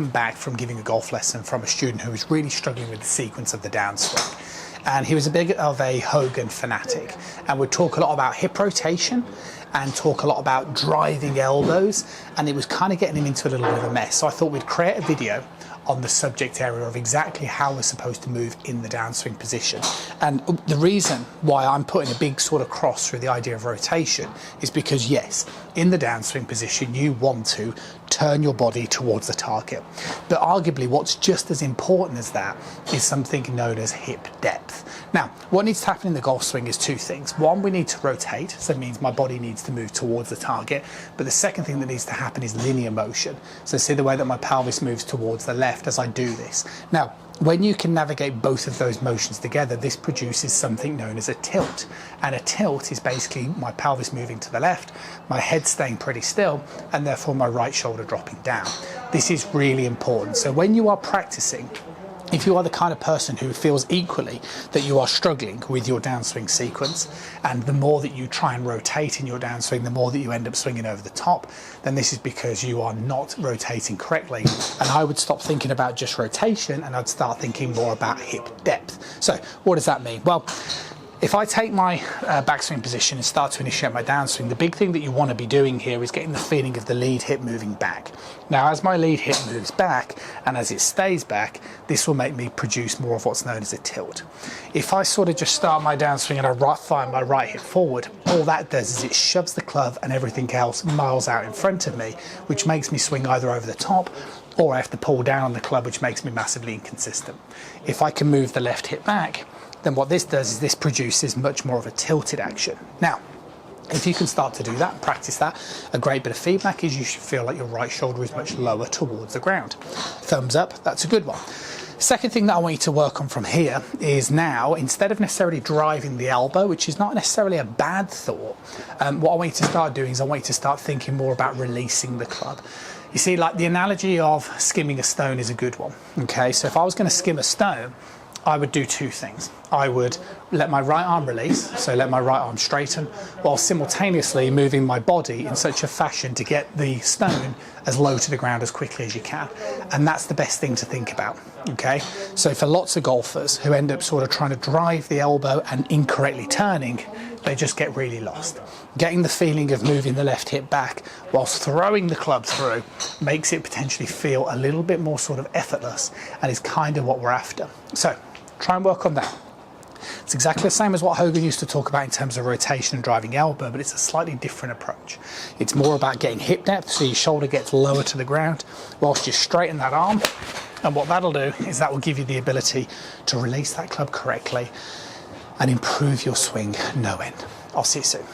come back from giving a golf lesson from a student who was really struggling with the sequence of the downswing. And he was a bit of a Hogan fanatic and would talk a lot about hip rotation and talk a lot about driving elbows, and it was kind of getting him into a little bit of a mess. So I thought we'd create a video on the subject area of exactly how we're supposed to move in the downswing position. And the reason why I'm putting a big sort of cross through the idea of rotation is because, yes, in the downswing position you want to turn your body towards the target, but arguably what's just as important as that is something known as hip depth. Now, what needs to happen in the golf swing is two things. One, we need to rotate, so it means my body needs to move towards the target, but the second thing that needs to happen is linear motion. So see the way that my pelvis moves towards the left as I do this. Now, when you can navigate both of those motions together, this produces something known as a tilt. And a tilt is basically my pelvis moving to the left, my head staying pretty still, and therefore my right shoulder dropping down. This is really important. So when you are practicing, if you are the kind of person who feels equally that you are struggling with your downswing sequence, and the more that you try and rotate in your downswing, the more that you end up swinging over the top, then this is because you are not rotating correctly. And I would stop thinking about just rotation and I'd start thinking more about hip depth. So what does that mean? Well, if I take my backswing position and start to initiate my downswing, the big thing that you want to be doing here is getting the feeling of the lead hip moving back. Now, as my lead hip moves back and as it stays back, this will make me produce more of what's known as a tilt. If I sort of just start my downswing and I fire my right hip forward, all that does is it shoves the club and everything else miles out in front of me, which makes me swing either over the top, or I have to pull down on the club, which makes me massively inconsistent. If I can move the left hip back, then what this does is this produces much more of a tilted action. Now, if you can start to do that and practice that, a great bit of feedback is you should feel like your right shoulder is much lower towards the ground. Thumbs up, that's a good one. Second thing that I want you to work on from here is now, instead of necessarily driving the elbow, which is not necessarily a bad thought, what I want you to start doing is I want you to start thinking more about releasing the club. You see, like the analogy of skimming a stone is a good one, okay? So if I was going to skim a stone, I would do two things. I would let my right arm release, so let my right arm straighten, while simultaneously moving my body in such a fashion to get the stone as low to the ground as quickly as you can. And that's the best thing to think about, okay? So for lots of golfers who end up sort of trying to drive the elbow and incorrectly turning, they just get really lost. Getting the feeling of moving the left hip back whilst throwing the club through makes it potentially feel a little bit more sort of effortless, and is kind of what we're after. So try and work on that. It's exactly the same as what Hogan used to talk about in terms of rotation and driving elbow, but it's a slightly different approach. It's more about getting hip depth so your shoulder gets lower to the ground whilst you straighten that arm. And what that'll do is that will give you the ability to release that club correctly and improve your swing no end. I'll see you soon.